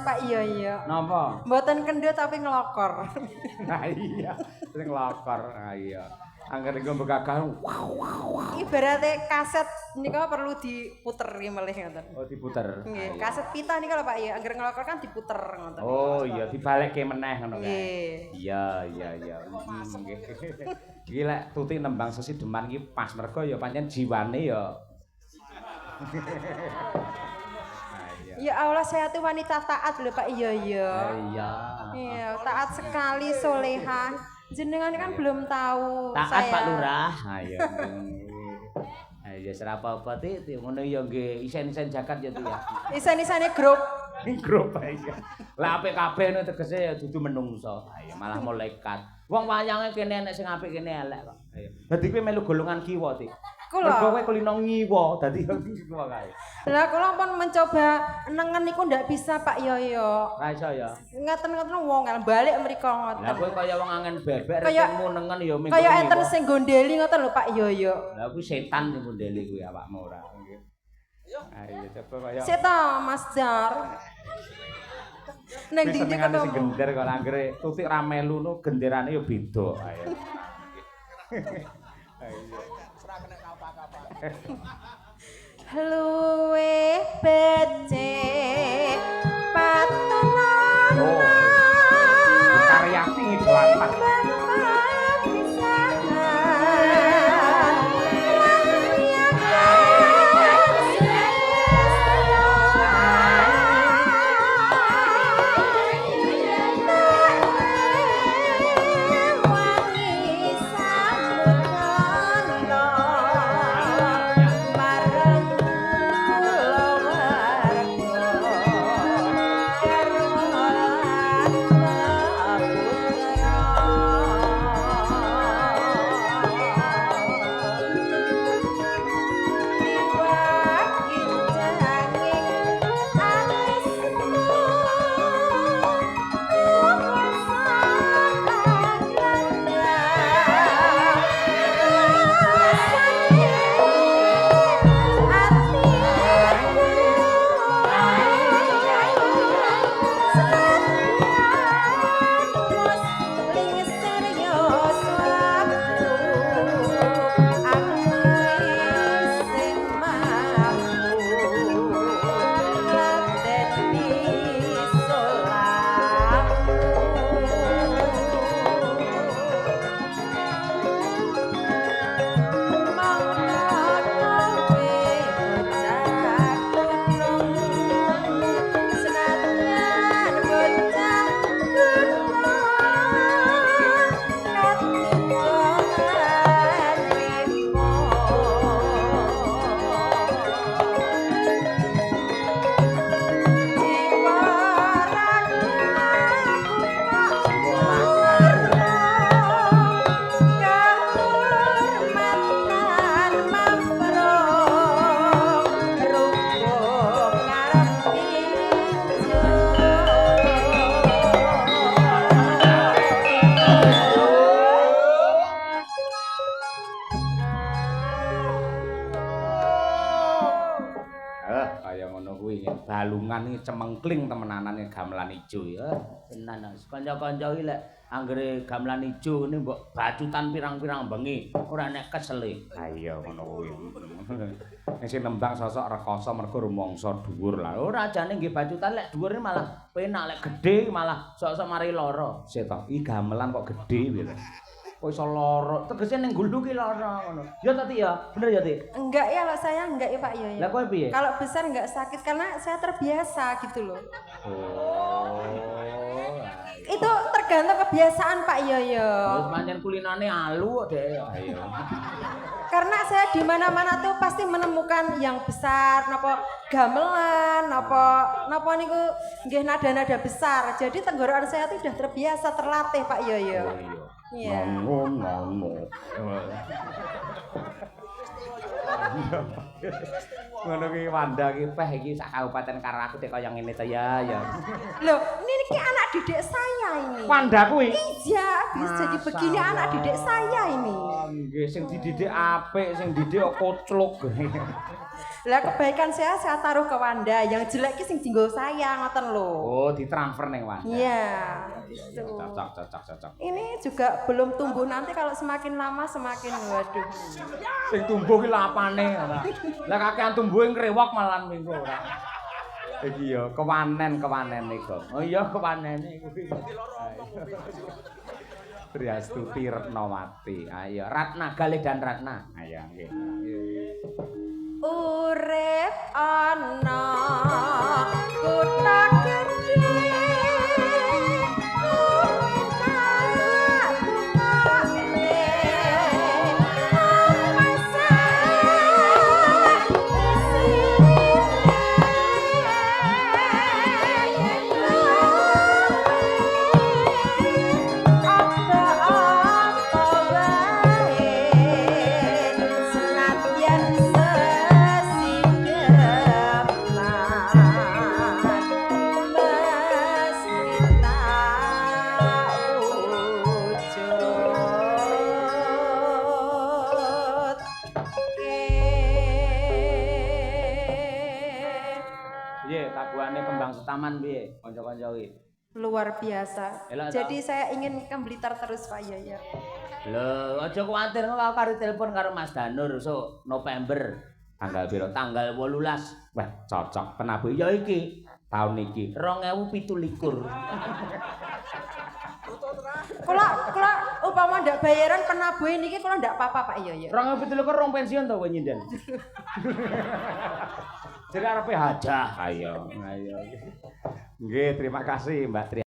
Pak Yoyo. Napa? Mboten kendut tapi ngelokor. Nah iya, sing ngelokor. Ah iya. Angger engko begagah. Ibaratnya kaset nika perlu diputer melih ngoten. Oh diputer. Nggih, kaset pita nika lho Pak ya, angger ngelokor kan diputer ngoten. Oh iya dibalekke meneh ngono kae. Nggih. Iya. Nggih. Iki lek Tuti nembang Sesideman iki pas mergo ya pancen jiwane ya. Ya Allah, saya tuh wanita taat lho Pak Yoyo. Iya. Iya, taat sekali, solehah. Jenengan kan belum tahu Taat saya. Pak Lurah. Ayo. Ya ora apa-apa Ti, ngono ya nggih isen-isen zakat ya Ti ya. Isan-isane grup. Grup aja. Lah apik kabeh ngono tegese ya dudu menungso. Ayo malah malaikat. Wong wayange kene enek sing apik kene elek kok. Ayo. Dadi kowe melu golongan kiwa Ti. Kula. Mergo kowe kulino ngiwa dadi kiwa kae. Lah kula pun mencoba nengen niku ndak bisa Pak Yoyo. Ra iso ya. Ngaten-ngaten wong kan balik mriko ngoten. Lah kowe kaya wong angen bebek Kaya- retengmu nengen ya minggu. Kaya enten sing gondeli ngoten lho Pak Yoyo. Lah kuwi setan sing mondele kuwi awakmu ora. Nggih. Ayo coba kaya Seta Mas Jar. Neng wis ndi senengane sing ketemu. gender kok anggere tutik ra melu no genderane ya beda. Ayo. Ayo. Luwih becik patunan. Oh. Karyati ngidolakan. Kaya ngono kuwi balungan iki cemengkling temenanane gamelan ijo ya. Tenan kanca-kanca iki lek anggere gamelan ijo ngene mbok bacutan pirang-pirang bengi ora nek kesele. Ha iya ngono kuwi. Nek sing nembang sosok rekoso mergo rumangsa dhuwur lah. Ora jane nggih bacutan lek dhuwur malah penak lek gedhe malah sok-sok mari lara. Seto, iki gamelan kok gedhe piye. Kok iso lara? Tegese ning gulu ki lara ngono. Ya Tati ya, bener ya Ti? Enggak ya, kalau saya enggak ya Pak Yoyo. Lah kowe piye? Kalau besar enggak sakit karena saya terbiasa gitu loh. Oh. Itu tergantung kebiasaan Pak Yoyo. Terus pancen kulinane alu kok Dek. Ayo. Karena saya di mana-mana tuh pasti menemukan yang besar, napa gamelan, napa niku nggih nada-nada besar. Jadi tenggorokan saya tuh sudah terbiasa, terlatih Pak Yoyo. Oh iya. Iya. Ngono. Ngono ki Wanda ki peh iki sak kabupaten karo aku teh kaya ngene to ya. Loh, ini anak didik saya ini. Wanda kuwi. Iya, bisa jadi begini anak didik saya ini. Nggih, sing dididik apik, sing didik kok kocluk. Lah kebaikan saya taruh ke Wanda, yang jelek ki sing dienggo saya ngoten lho. Oh, ditransfer ning Wanda. Iya, gitu. Cocok. Ini juga belum tumbuh, nanti kalau semakin lama semakin waduh. Sing tumbuh ki lapane. Lah kakean tumbuhe ngrewok malahan minggu ora. Iki ya kewanen iku. Oh iya kewanene kuwi. Triastuti Retnawati. Ayo Ratna Galih dan Ratna. Ayo nggih. Urip ana kutha gedhe Taman piye kanca-kanca iki? Luar biasa. Elah, jadi saya ingin ke Blitar terus Pak Yaya. Lho, aja kuwatir kok karo telepon karo Mas Danur so November. Tanggal piro? Tanggal 18. Wah, cocok penabuh ya iki. Tahun iki 2017. Kula upama ndak bayaran penabuh niki kula ndak apa-apa Pak Yaya. 2017 rong pensiun to kowe nyinden. Jadi arepe hajah. Ayo. Nggih, terima kasih Mbak Tri.